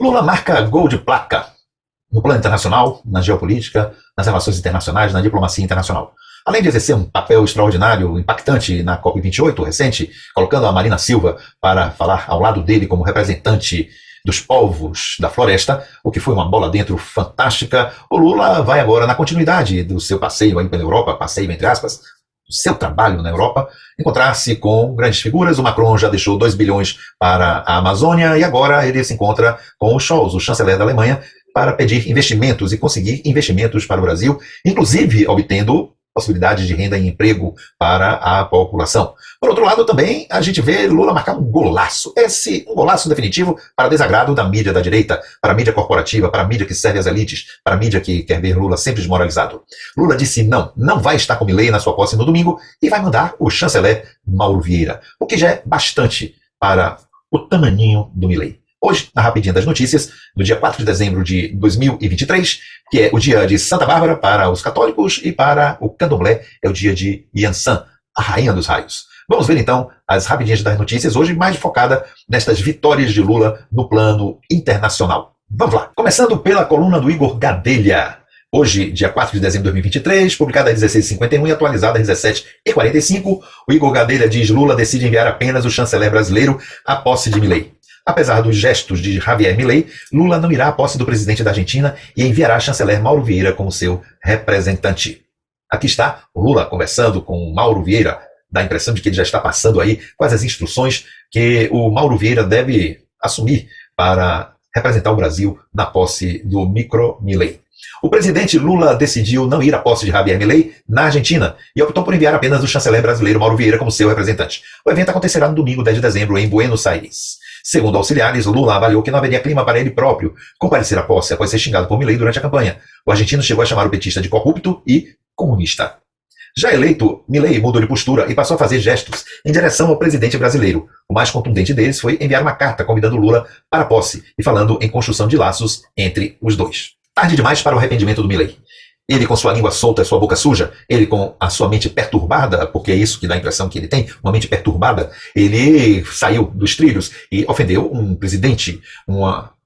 Lula marca gol de placa no plano internacional, na geopolítica, nas relações internacionais, na diplomacia internacional. Além de exercer um papel extraordinário, impactante na COP28 recente, colocando a Marina Silva para falar ao lado dele como representante dos povos da floresta, o que foi uma bola dentro fantástica, o Lula vai agora, na continuidade do seu passeio aí pela Europa, passeio entre aspas, seu trabalho na Europa, encontrar-se com grandes figuras. O Macron já deixou 2 bilhões para a Amazônia e agora ele se encontra com o Scholz, o chanceler da Alemanha, para pedir investimentos e conseguir investimentos para o Brasil, inclusive obtendo possibilidades de renda e emprego para a população. Por outro lado, também a gente vê Lula marcar um golaço. Um golaço definitivo para desagrado da mídia da direita, para a mídia corporativa, para a mídia que serve às elites, para a mídia que quer ver Lula sempre desmoralizado. Lula disse não vai estar com Milei na sua posse no domingo e vai mandar o chanceler Mauro Vieira, o que já é bastante para o tamaninho do Milei. Hoje, na Rapidinha das Notícias, no dia 4 de dezembro de 2023, que é o dia de Santa Bárbara para os católicos e para o candomblé é o dia de Yansan, a rainha dos raios. Vamos ver então as Rapidinhas das Notícias, hoje mais focada nestas vitórias de Lula no plano internacional. Vamos lá. Começando pela coluna do Igor Gadelha. Hoje, dia 4 de dezembro de 2023, publicada às 16h51 e atualizada às 17h45, o Igor Gadelha diz: Lula decide enviar apenas o chanceler brasileiro à posse de Milei. Apesar dos gestos de Javier Milei, Lula não irá à posse do presidente da Argentina e enviará a chanceler Mauro Vieira como seu representante. Aqui está o Lula conversando com Mauro Vieira. Dá a impressão de que ele já está passando aí quais as instruções que o Mauro Vieira deve assumir para representar o Brasil na posse do micro Milei. O presidente Lula decidiu não ir à posse de Javier Milei na Argentina e optou por enviar apenas o chanceler brasileiro Mauro Vieira como seu representante. O evento acontecerá no domingo 10 de dezembro em Buenos Aires. Segundo auxiliares, Lula avaliou que não haveria clima para ele próprio comparecer à posse após ser xingado por Milei durante a campanha. O argentino chegou a chamar o petista de corrupto e comunista. Já eleito, Milei mudou de postura e passou a fazer gestos em direção ao presidente brasileiro. O mais contundente deles foi enviar uma carta convidando Lula para a posse e falando em construção de laços entre os dois. Tarde demais para o arrependimento do Milei. Ele com sua língua solta e sua boca suja, ele com a sua mente perturbada, porque é isso que dá a impressão que ele tem, uma mente perturbada, ele saiu dos trilhos e ofendeu um presidente,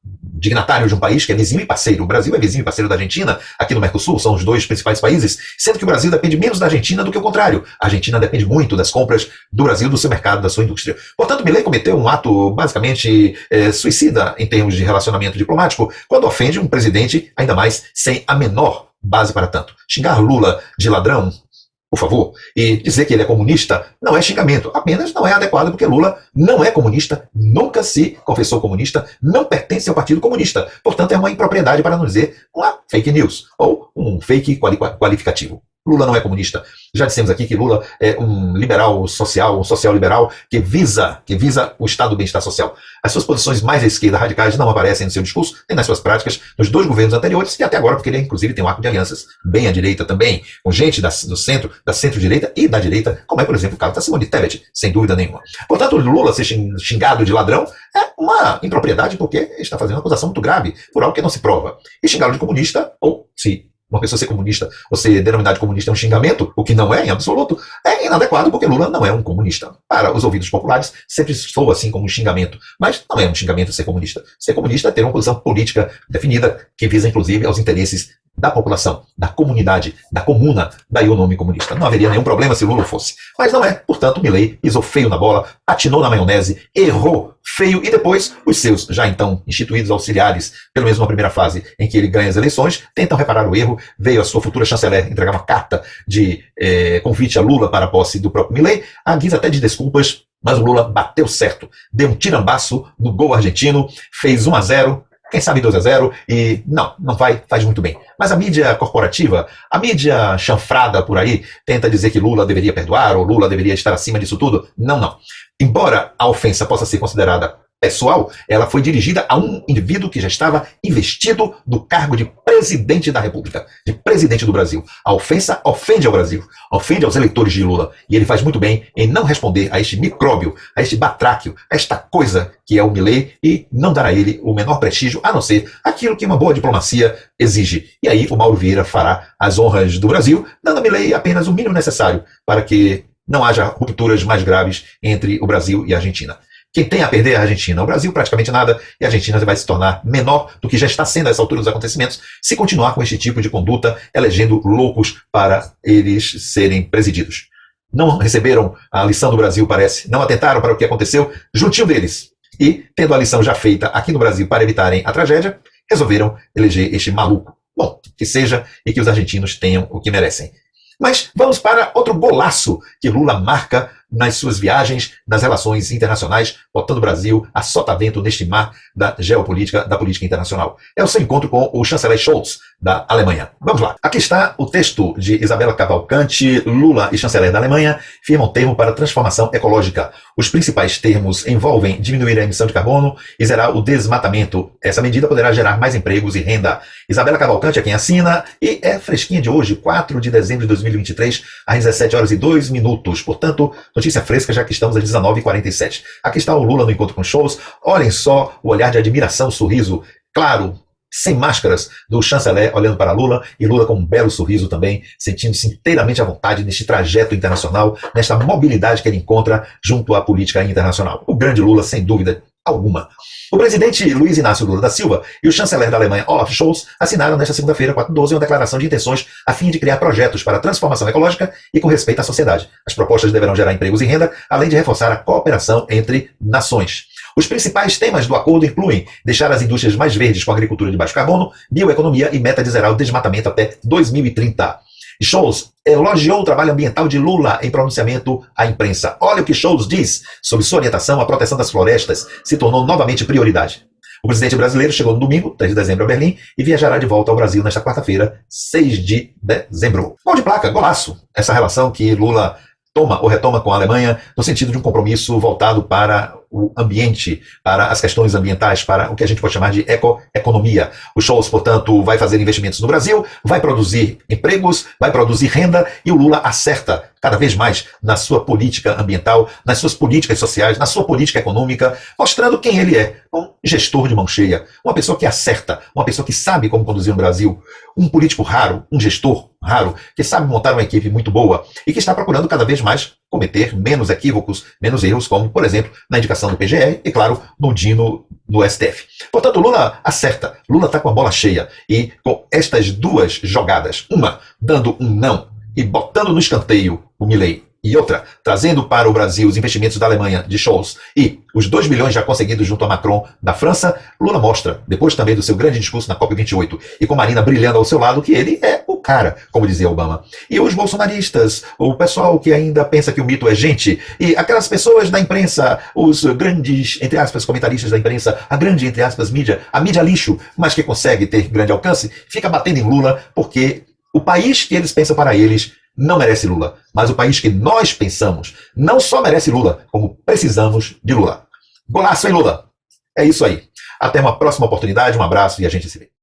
dignatário de um país que é vizinho e parceiro. O Brasil é vizinho e parceiro da Argentina, aqui no Mercosul, são os dois principais países, sendo que o Brasil depende menos da Argentina do que o contrário. A Argentina depende muito das compras do Brasil, do seu mercado, da sua indústria. Portanto, Milei cometeu um ato basicamente suicida em termos de relacionamento diplomático, quando ofende um presidente, ainda mais sem a menor base para tanto. Xingar Lula de ladrão, por favor, e dizer que ele é comunista não é xingamento, apenas não é adequado porque Lula não é comunista, nunca se confessou comunista, não pertence ao Partido Comunista. Portanto, é uma impropriedade, para não dizer uma fake news ou um fake qualificativo. Lula não é comunista. Já dissemos aqui que Lula é um liberal social, um social liberal que visa o estado do bem-estar social. As suas posições mais à esquerda radicais não aparecem no seu discurso, nem nas suas práticas, nos dois governos anteriores e até agora, porque ele inclusive tem um arco de alianças bem à direita também, com gente do centro, da centro-direita e da direita, como é, por exemplo, o caso da Simone Tebet, sem dúvida nenhuma. Portanto, Lula ser xingado de ladrão é uma impropriedade porque está fazendo uma acusação muito grave por algo que não se prova. E xingá-lo de comunista, ou se uma pessoa ser comunista ou ser denominada de comunista é um xingamento, o que não é em absoluto, é inadequado porque Lula não é um comunista. Para os ouvidos populares, sempre soa assim como um xingamento, mas não é um xingamento ser comunista. Ser comunista é ter uma posição política definida que visa inclusive aos interesses da população, da comunidade, da comuna, daí o nome comunista. Não haveria nenhum problema se Lula fosse. Mas não é, portanto, Milei pisou feio na bola, patinou na maionese, errou feio e depois os seus, já então instituídos auxiliares, pelo menos na primeira fase em que ele ganha as eleições, tentam reparar o erro. Veio a sua futura chanceler entregar uma carta de convite a Lula para a posse do próprio Milei, à guisa até de desculpas, mas o Lula bateu certo, deu um tirambaço no gol argentino, fez 1-0, quem sabe 2-0, e não faz muito bem. Mas a mídia corporativa, a mídia chanfrada por aí, tenta dizer que Lula deveria perdoar, ou Lula deveria estar acima disso tudo. Não. Embora a ofensa possa ser considerada pessoal, ela foi dirigida a um indivíduo que já estava investido do cargo de presidente da República, de presidente do Brasil. A ofensa ofende ao Brasil, ofende aos eleitores de Lula, e ele faz muito bem em não responder a este micróbio, a este batráquio, a esta coisa que é o Milei, e não dar a ele o menor prestígio, a não ser aquilo que uma boa diplomacia exige. E aí o Mauro Vieira fará as honras do Brasil, dando a Milei apenas o mínimo necessário para que não haja rupturas mais graves entre o Brasil e a Argentina. Quem tem a perder é a Argentina. O Brasil praticamente nada, e a Argentina vai se tornar menor do que já está sendo a essa altura dos acontecimentos, se continuar com este tipo de conduta, elegendo loucos para eles serem presididos. Não receberam a lição do Brasil, parece, não atentaram para o que aconteceu juntinho deles. E, tendo a lição já feita aqui no Brasil para evitarem a tragédia, resolveram eleger este maluco. Bom, que seja, e que os argentinos tenham o que merecem. Mas vamos para outro golaço que Lula marca nas suas viagens, nas relações internacionais, botando o Brasil a sotavento neste mar da geopolítica, da política internacional. É o seu encontro com o chanceler Scholz, da Alemanha. Vamos lá. Aqui está o texto de Isabela Cavalcante. Lula e chanceler da Alemanha firmam termo para transformação ecológica. Os principais termos envolvem diminuir a emissão de carbono e zerar o desmatamento. Essa medida poderá gerar mais empregos e renda. Isabela Cavalcante é quem assina e é fresquinha de hoje, 4 de dezembro de 2023, às 17 horas e 2 minutos. Portanto, notícia fresca, já que estamos às 19h47. Aqui está o Lula no encontro com Scholz. Olhem só o olhar de admiração, sorriso claro, sem máscaras, do chanceler olhando para Lula, e Lula com um belo sorriso também, sentindo-se inteiramente à vontade neste trajeto internacional, nesta mobilidade que ele encontra junto à política internacional. O grande Lula, sem dúvida alguma. O presidente Luiz Inácio Lula da Silva e o chanceler da Alemanha, Olaf Scholz, assinaram nesta segunda-feira, 4/12, uma declaração de intenções a fim de criar projetos para a transformação ecológica e com respeito à sociedade. As propostas deverão gerar empregos e renda, além de reforçar a cooperação entre nações. Os principais temas do acordo incluem deixar as indústrias mais verdes com agricultura de baixo carbono, bioeconomia e meta de zerar o desmatamento até 2030. Scholz elogiou o trabalho ambiental de Lula em pronunciamento à imprensa. Olha o que Scholz diz sobre sua orientação à proteção das florestas, se tornou novamente prioridade. O presidente brasileiro chegou no domingo, 3 de dezembro, a Berlim, e viajará de volta ao Brasil nesta quarta-feira, 6 de dezembro. Gol de placa, golaço. Essa relação que Lula toma ou retoma com a Alemanha no sentido de um compromisso voltado para o ambiente, para as questões ambientais, para o que a gente pode chamar de economia. O Scholz, portanto, vai fazer investimentos no Brasil, vai produzir empregos, vai produzir renda, e o Lula acerta cada vez mais na sua política ambiental, nas suas políticas sociais, na sua política econômica, mostrando quem ele é. Um gestor de mão cheia, uma pessoa que acerta, uma pessoa que sabe como conduzir um Brasil, um político raro, um gestor raro, que sabe montar uma equipe muito boa e que está procurando cada vez mais cometer menos equívocos, menos erros, como, por exemplo, na indicação do PGR e, claro, no Dino do STF. Portanto, Lula acerta, Lula está com a bola cheia, e com estas duas jogadas, uma dando um não e botando no escanteio o Milei, e outra, trazendo para o Brasil os investimentos da Alemanha, de Scholz, e os 2 bilhões já conseguidos junto a Macron da França, Lula mostra, depois também do seu grande discurso na COP28, e com Marina brilhando ao seu lado, que ele é o cara, como dizia Obama. E os bolsonaristas, o pessoal que ainda pensa que o mito é gente, e aquelas pessoas da imprensa, os grandes, entre aspas, comentaristas da imprensa, a grande, entre aspas, mídia, a mídia lixo, mas que consegue ter grande alcance, fica batendo em Lula, porque o país que eles pensam para eles não merece Lula, mas o país que nós pensamos não só merece Lula, como precisamos de Lula. Golaço, hein, Lula? É isso aí. Até uma próxima oportunidade, um abraço e a gente se vê.